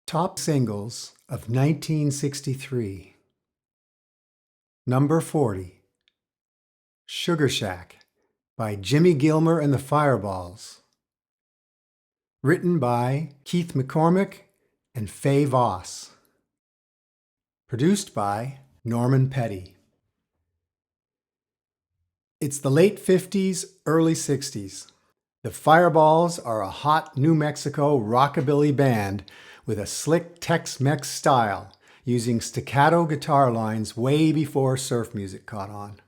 Top singles of 1963. Number 40, Sugar Shack by Jimmy Gilmer and the Fireballs. Written by Keith McCormack and Faye Voss. Produced by Norman Petty. It's the late 50s, early 60s. The Fireballs are a hot New Mexico rockabilly band with a slick Tex-Mex style, using staccato guitar lines way before surf music caught on.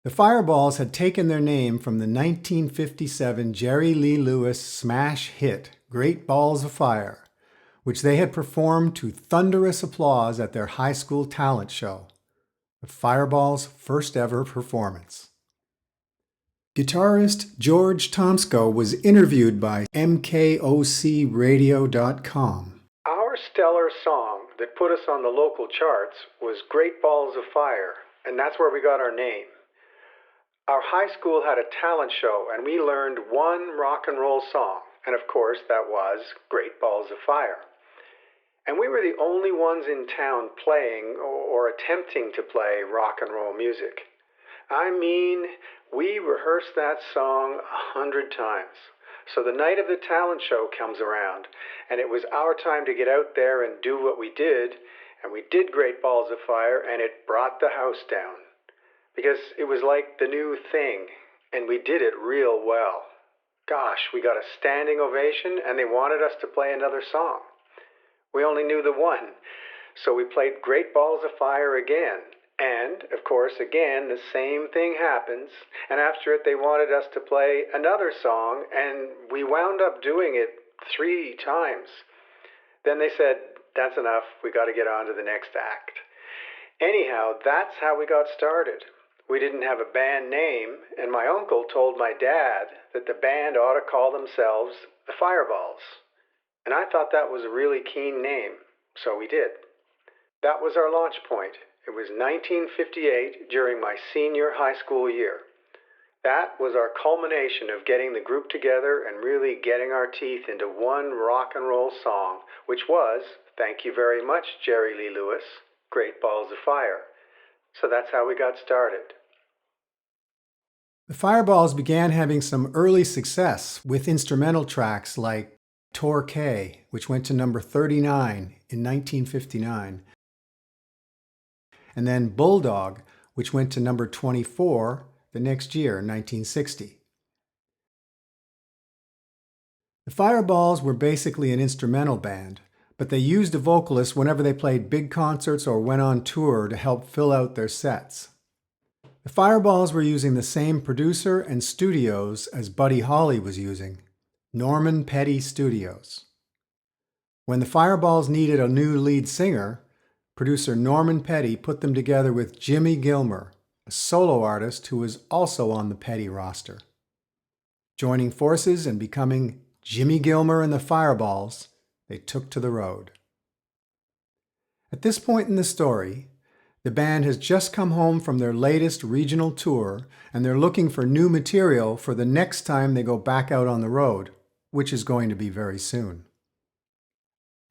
The Fireballs had taken their name from the 1957 Jerry Lee Lewis smash hit, Great Balls of Fire, which they had performed to thunderous applause at their high school talent show, the Fireballs' first ever performance. Guitarist George Tomsco was interviewed by MKOCRadio.com. Our stellar song that put us on the local charts was Great Balls of Fire, and that's where we got our name. Our high school had a talent show, and we learned one rock and roll song, and of course that was Great Balls of Fire. And we were the only ones in town playing or attempting to play rock and roll music. I mean, we rehearsed that song 100 times. So the night of the talent show comes around, and it was our time to get out there and do what we did, and we did Great Balls of Fire, and it brought the house down. Because it was like the new thing, and we did it real well. Gosh, we got a standing ovation, and they wanted us to play another song. We only knew the one, so we played Great Balls of Fire again. And, of course, again, the same thing happens, and after it they wanted us to play another song, and we wound up doing it 3 times. Then they said, that's enough, we got to get on to the next act. Anyhow, that's how we got started. We didn't have a band name, and my uncle told my dad that the band ought to call themselves the Fireballs. And I thought that was a really keen name, so we did. That was our launch point. It was 1958 during my senior high school year. That was our culmination of getting the group together and really getting our teeth into one rock and roll song, which was, thank you very much, Jerry Lee Lewis, Great Balls of Fire. So that's how we got started. The Fireballs began having some early success with instrumental tracks like Torquay, which went to number 39 in 1959. And then Bulldog, which went to number 24 the next year, 1960. The Fireballs were basically an instrumental band, but they used a vocalist whenever they played big concerts or went on tour to help fill out their sets. The Fireballs were using the same producer and studios as Buddy Holly was using, Norman Petty Studios. When the Fireballs needed a new lead singer, producer Norman Petty put them together with Jimmy Gilmer, a solo artist who was also on the Petty roster. Joining forces and becoming Jimmy Gilmer and the Fireballs, they took to the road. At this point in the story, the band has just come home from their latest regional tour, and they're looking for new material for the next time they go back out on the road, which is going to be very soon.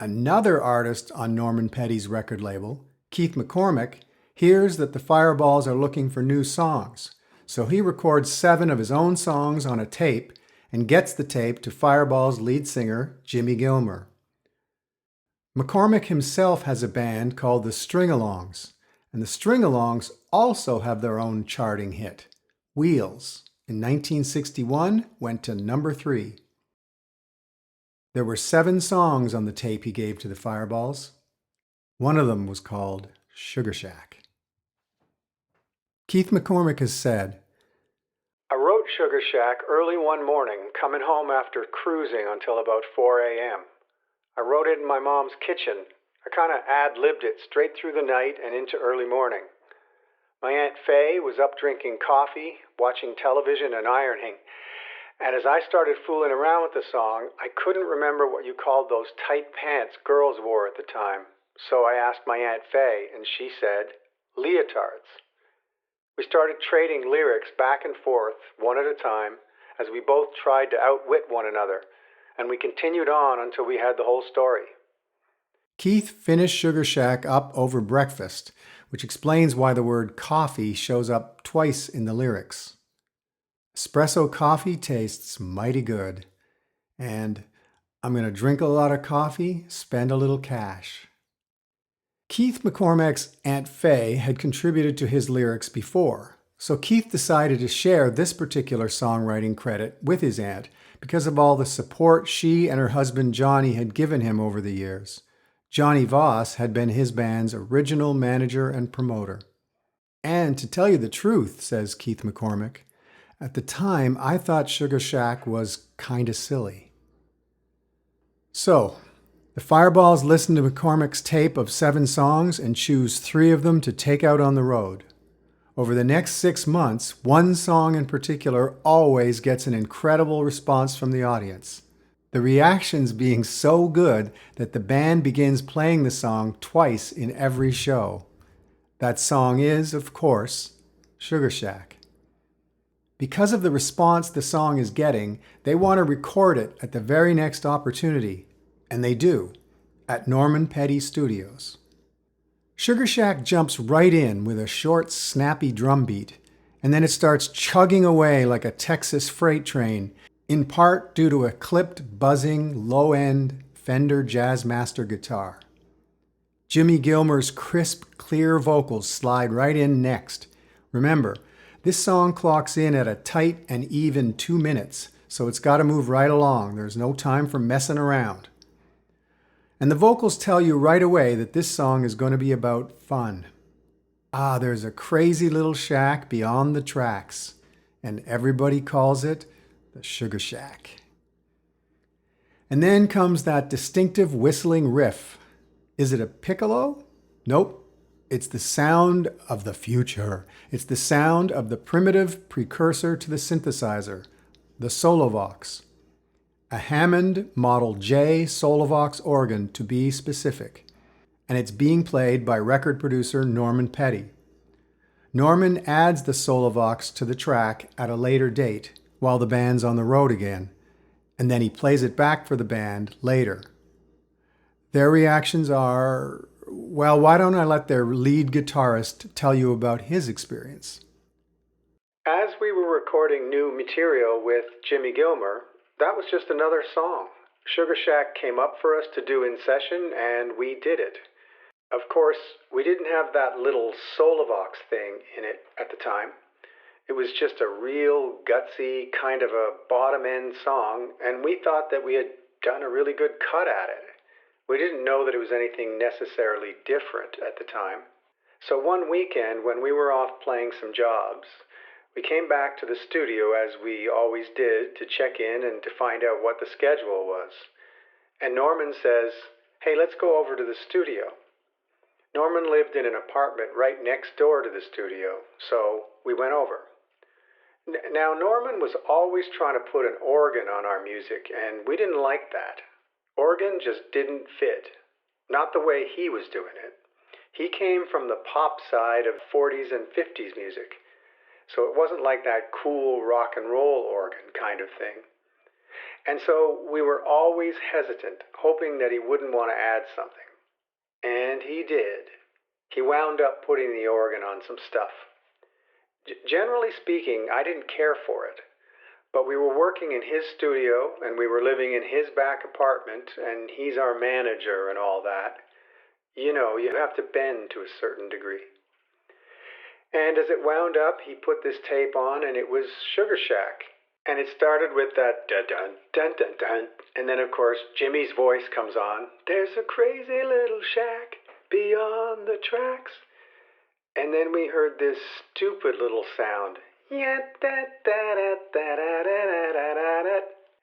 Another artist on Norman Petty's record label, Keith McCormack, hears that the Fireballs are looking for new songs, so he records 7 of his own songs on a tape and gets the tape to Fireballs lead singer Jimmy Gilmer. McCormack himself has a band called the String-Alongs, and the String-Alongs also have their own charting hit, Wheels, in 1961 went to number 3. There were 7 songs on the tape he gave to the Fireballs. One of them was called Sugar Shack. Keith McCormack has said, I wrote Sugar Shack early one morning, coming home after cruising until about 4 a.m. I wrote it in my mom's kitchen. I kind of ad-libbed it straight through the night and into early morning. My Aunt Faye was up drinking coffee, watching television and ironing. And as I started fooling around with the song, I couldn't remember what you called those tight pants girls wore at the time. So I asked my Aunt Faye, and she said, leotards. We started trading lyrics back and forth, one at a time, as we both tried to outwit one another. and we continued on until we had the whole story. Keith finished Sugar Shack up over breakfast, which explains why the word coffee shows up twice in the lyrics. Espresso coffee tastes mighty good, and I'm going to drink a lot of coffee, spend a little cash. Keith McCormack's Aunt Faye had contributed to his lyrics before, so Keith decided to share this particular songwriting credit with his aunt because of all the support she and her husband Johnny had given him over the years. Johnny Voss had been his band's original manager and promoter. And to tell you the truth, says Keith McCormack, at the time I thought Sugar Shack was kinda silly. So, the Fireballs listen to McCormack's tape of 7 songs and choose 3 of them to take out on the road. Over the next 6 months, one song in particular always gets an incredible response from the audience. The reactions being so good that the band begins playing the song twice in every show. That song is, of course, Sugar Shack. Because of the response the song is getting, they want to record it at the very next opportunity, and they do, at Norman Petty Studios. Sugar Shack jumps right in with a short, snappy drum beat, and then it starts chugging away like a Texas freight train, in part due to a clipped, buzzing, low-end Fender Jazzmaster guitar. Jimmy Gilmer's crisp, clear vocals slide right in next. Remember, this song clocks in at a tight and even 2 minutes, so it's got to move right along. There's no time for messing around. And the vocals tell you right away that this song is going to be about fun. There's a crazy little shack beyond the tracks, and everybody calls it the Sugar Shack. And then comes that distinctive whistling riff. Is it a piccolo? Nope. It's the sound of the future. It's the sound of the primitive precursor to the synthesizer, the Solovox. A Hammond Model J Solovox organ to be specific, and it's being played by record producer Norman Petty. Norman adds the Solovox to the track at a later date while the band's on the road again, and then he plays it back for the band later. Their reactions are, well, why don't I let their lead guitarist tell you about his experience? As we were recording new material with Jimmy Gilmer, that was just another song. Sugar Shack came up for us to do in session, and we did it. Of course, we didn't have that little Solovox thing in it at the time. It was just a real gutsy kind of a bottom-end song, and we thought that we had done a really good cut at it. We didn't know that it was anything necessarily different at the time. So one weekend, when we were off playing some jobs, we came back to the studio as we always did to check in and to find out what the schedule was. And Norman says, "Hey, let's go over to the studio." Norman lived in an apartment right next door to the studio, so we went over. Now, Norman was always trying to put an organ on our music, and we didn't like that. Organ just didn't fit. Not the way he was doing it. He came from the pop side of 40s and 50s music, so it wasn't like that cool rock and roll organ kind of thing. And so we were always hesitant, hoping that he wouldn't want to add something. And he did. He wound up putting the organ on some stuff. Generally speaking, I didn't care for it. But we were working in his studio, and we were living in his back apartment, and he's our manager and all that. You know, you have to bend to a certain degree. And as it wound up, he put this tape on, and it was Sugar Shack. And it started with that dun-dun, dun-dun-dun. And then, of course, Jimmy's voice comes on. There's a crazy little shack beyond the tracks. And then we heard this stupid little sound.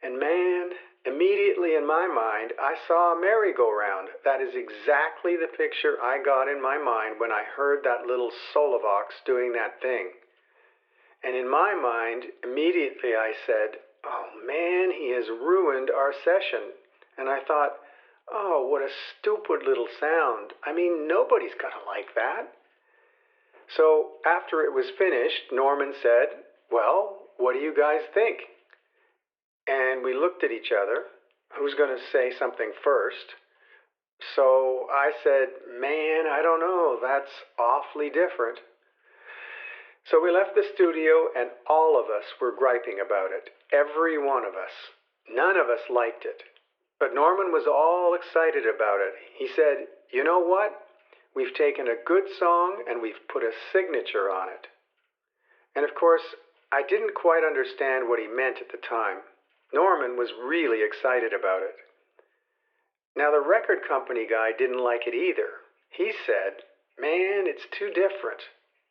And man, immediately in my mind, I saw a merry-go-round. That is exactly the picture I got in my mind when I heard that little Solovox doing that thing. And in my mind, immediately I said, "Oh man, he has ruined our session." And I thought, oh, what a stupid little sound. I mean, nobody's gonna like that. So after it was finished, Norman said, "Well, what do you guys think?" And we looked at each other, who's going to say something first. So I said, man, I don't know, that's awfully different. So we left the studio and all of us were griping about it. Every one of us. None of us liked it. But Norman was all excited about it. He said, you know what? We've taken a good song and we've put a signature on it. And of course, I didn't quite understand what he meant at the time. Norman was really excited about it. Now the record company guy didn't like it either. He said, man, it's too different.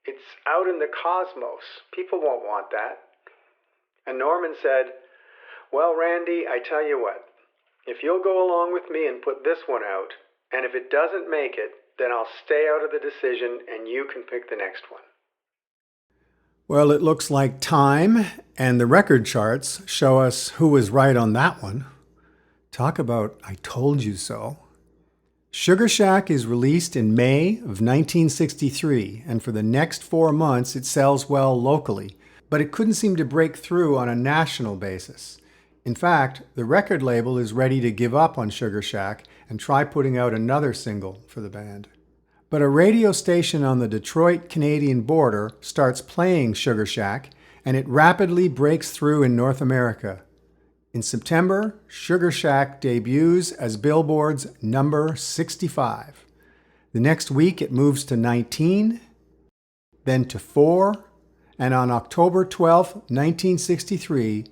It's out in the cosmos. People won't want that. And Norman said, well, Randy, I tell you what, if you'll go along with me and put this one out, and if it doesn't make it, then I'll stay out of the decision and you can pick the next one. Well, it looks like Time and the record charts show us who was right on that one. Talk about I told you so. Sugar Shack is released in May of 1963, and for the next 4 months it sells well locally, but it couldn't seem to break through on a national basis. In fact, the record label is ready to give up on Sugar Shack and try putting out another single for the band. But a radio station on the Detroit-Canadian border starts playing Sugar Shack, and it rapidly breaks through in North America. In September, Sugar Shack debuts as Billboard's number 65. The next week it moves to 19, then to 4, and on October 12, 1963,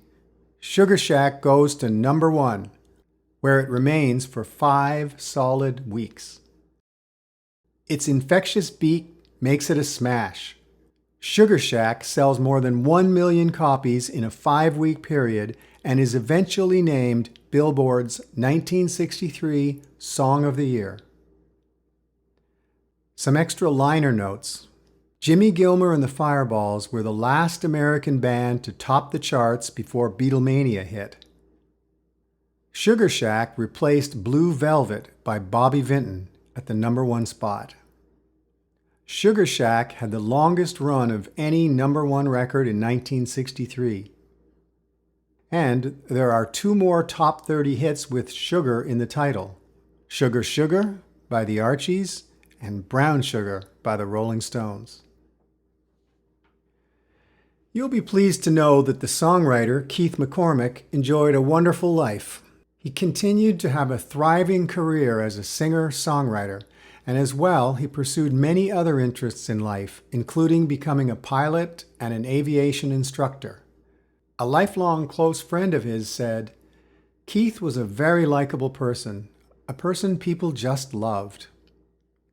Sugar Shack goes to number 1, where it remains for 5 solid weeks. Its infectious beat makes it a smash. Sugar Shack sells more than 1 million copies in a 5-week period and is eventually named Billboard's 1963 Song of the Year. Some extra liner notes. Jimmy Gilmer and the Fireballs were the last American band to top the charts before Beatlemania hit. Sugar Shack replaced Blue Velvet by Bobby Vinton at the number 1 spot. Sugar Shack had the longest run of any number 1 record in 1963. And there are 2 more top 30 hits with sugar in the title. Sugar Sugar by the Archies and Brown Sugar by the Rolling Stones. You'll be pleased to know that the songwriter Keith McCormack enjoyed a wonderful life. He continued to have a thriving career as a singer-songwriter, and as well, he pursued many other interests in life, including becoming a pilot and an aviation instructor. A lifelong close friend of his said, Keith was a very likable person, a person people just loved.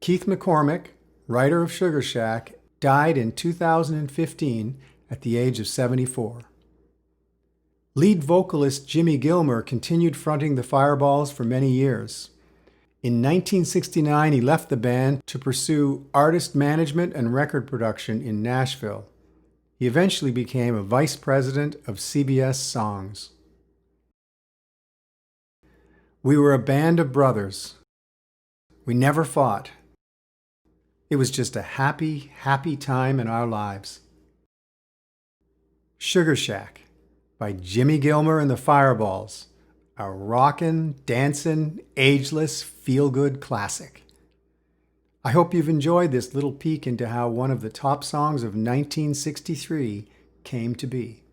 Keith McCormack, writer of Sugar Shack, died in 2015 at the age of 74. Lead vocalist Jimmy Gilmer continued fronting the Fireballs for many years. In 1969, he left the band to pursue artist management and record production in Nashville. He eventually became a vice president of CBS Songs. We were a band of brothers. We never fought. It was just a happy, happy time in our lives. Sugar Shack by Jimmy Gilmer and the Fireballs, a rockin', dancin', ageless, feel-good classic. I hope you've enjoyed this little peek into how one of the top songs of 1963 came to be.